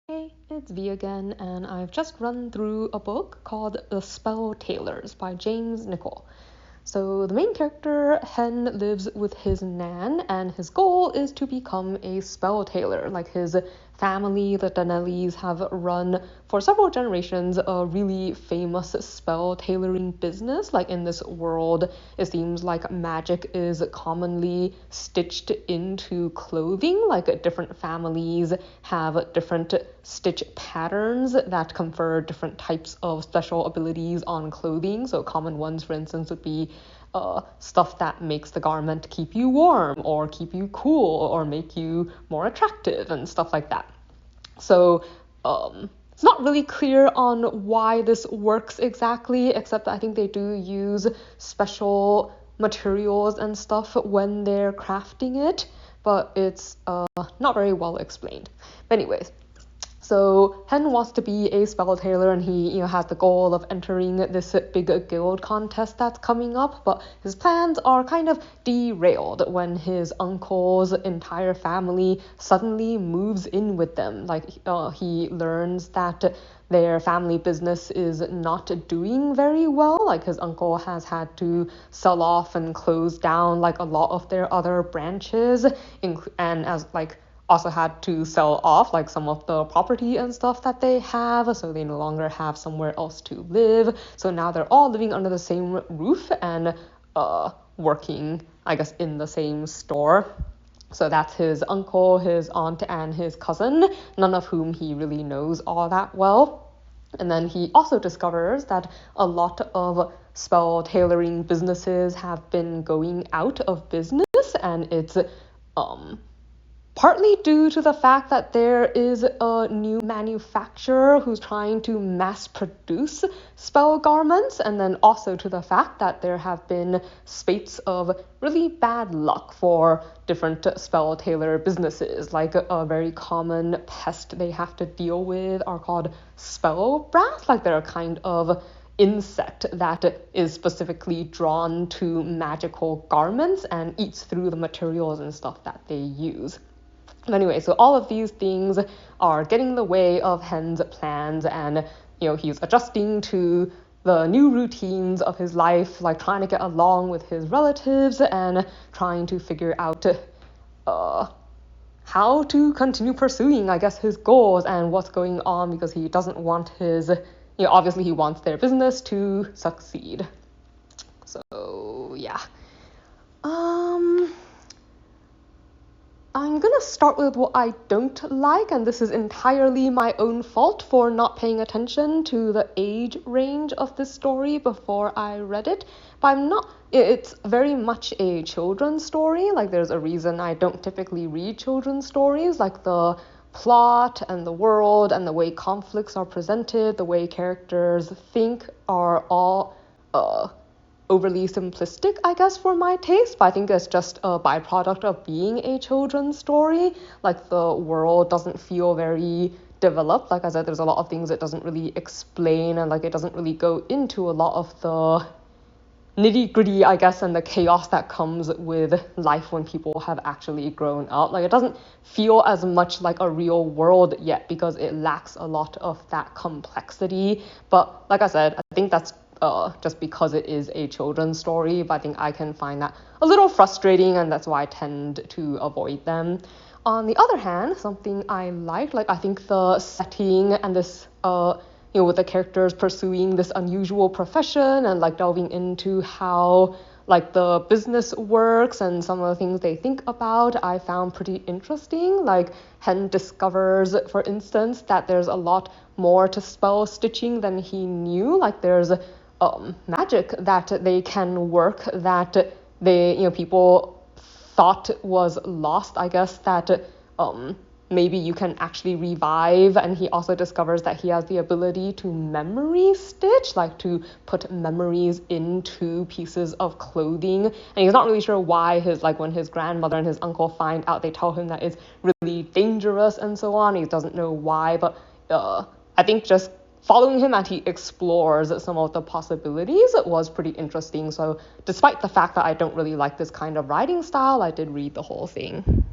Hey, it's V again, and I've just run through a book called The Spell Tailors by James Nicol. So the main character, Hen, lives with his nan, and his goal is to become a spell tailor. Like his family, the Donnellys, have run for several generations a really famous spell tailoring business. Like in this world, it seems like magic is commonly stitched into clothing. Like different families have different stitch patterns that confer different types of special abilities on clothing. So common ones, for instance, would be stuff that makes the garment keep you warm or keep you cool or make you more attractive and stuff like that. So it's not really clear on why this works exactly, except I think they do use special materials and stuff when they're crafting it, but it's not very well explained. But anyways, so Hen wants to be a spell tailor, and he has the goal of entering this big guild contest that's coming up, but his plans are kind of derailed when his uncle's entire family suddenly moves in with them. Like he learns that their family business is not doing very well. Like his uncle has had to sell off and close down like a lot of their other branches, and as like also had to sell off like some of the property and stuff that they have, so they no longer have somewhere else to live. So now they're all living under the same roof and working, I guess, in the same store. So that's his uncle, his aunt, and his cousin, none of whom he really knows all that well. And then he also discovers that a lot of spell tailoring businesses have been going out of business, and it's partly due to the fact that there is a new manufacturer who's trying to mass produce spell garments, and then also to the fact that there have been spates of really bad luck for different spell tailor businesses. Like a very common pest they have to deal with are called spell rats. Like they're a kind of insect that is specifically drawn to magical garments and eats through the materials and stuff that they use. Anyway, so all of these things are getting in the way of Hen's plans, and he's adjusting to the new routines of his life, like trying to get along with his relatives and trying to figure out how to continue pursuing, I guess, his goals and what's going on, because he doesn't want his, obviously he wants their business to succeed. So yeah. I'm gonna start with what I don't like, and this is entirely my own fault for not paying attention to the age range of this story before I read it. But it's very much a children's story. Like there's a reason I don't typically read children's stories. Like the plot and the world and the way conflicts are presented, the way characters think are all overly simplistic, I guess, for my taste, but I think it's just a byproduct of being a children's story. Like the world doesn't feel very developed. Like I said, there's a lot of things it doesn't really explain, and like it doesn't really go into a lot of the nitty-gritty, I guess, and the chaos that comes with life when people have actually grown up. Like it doesn't feel as much like a real world yet because it lacks a lot of that complexity. But like I said, I think that's just because it is a children's story, but I think I can find that a little frustrating, and that's why I tend to avoid them. On the other hand, something I liked, like I think the setting and this with the characters pursuing this unusual profession and like delving into how like the business works and some of the things they think about, I found pretty interesting. Like Hen discovers, for instance, that there's a lot more to spell stitching than he knew. Like there's magic that they can work that they people thought was lost, I guess, that maybe you can actually revive. And he also discovers that he has the ability to memory stitch, like to put memories into pieces of clothing. And he's not really sure why when his grandmother and his uncle find out, they tell him that it's really dangerous and so on. He doesn't know why, but I think just following him as he explores some of the possibilities was pretty interesting. So despite the fact that I don't really like this kind of writing style, I did read the whole thing.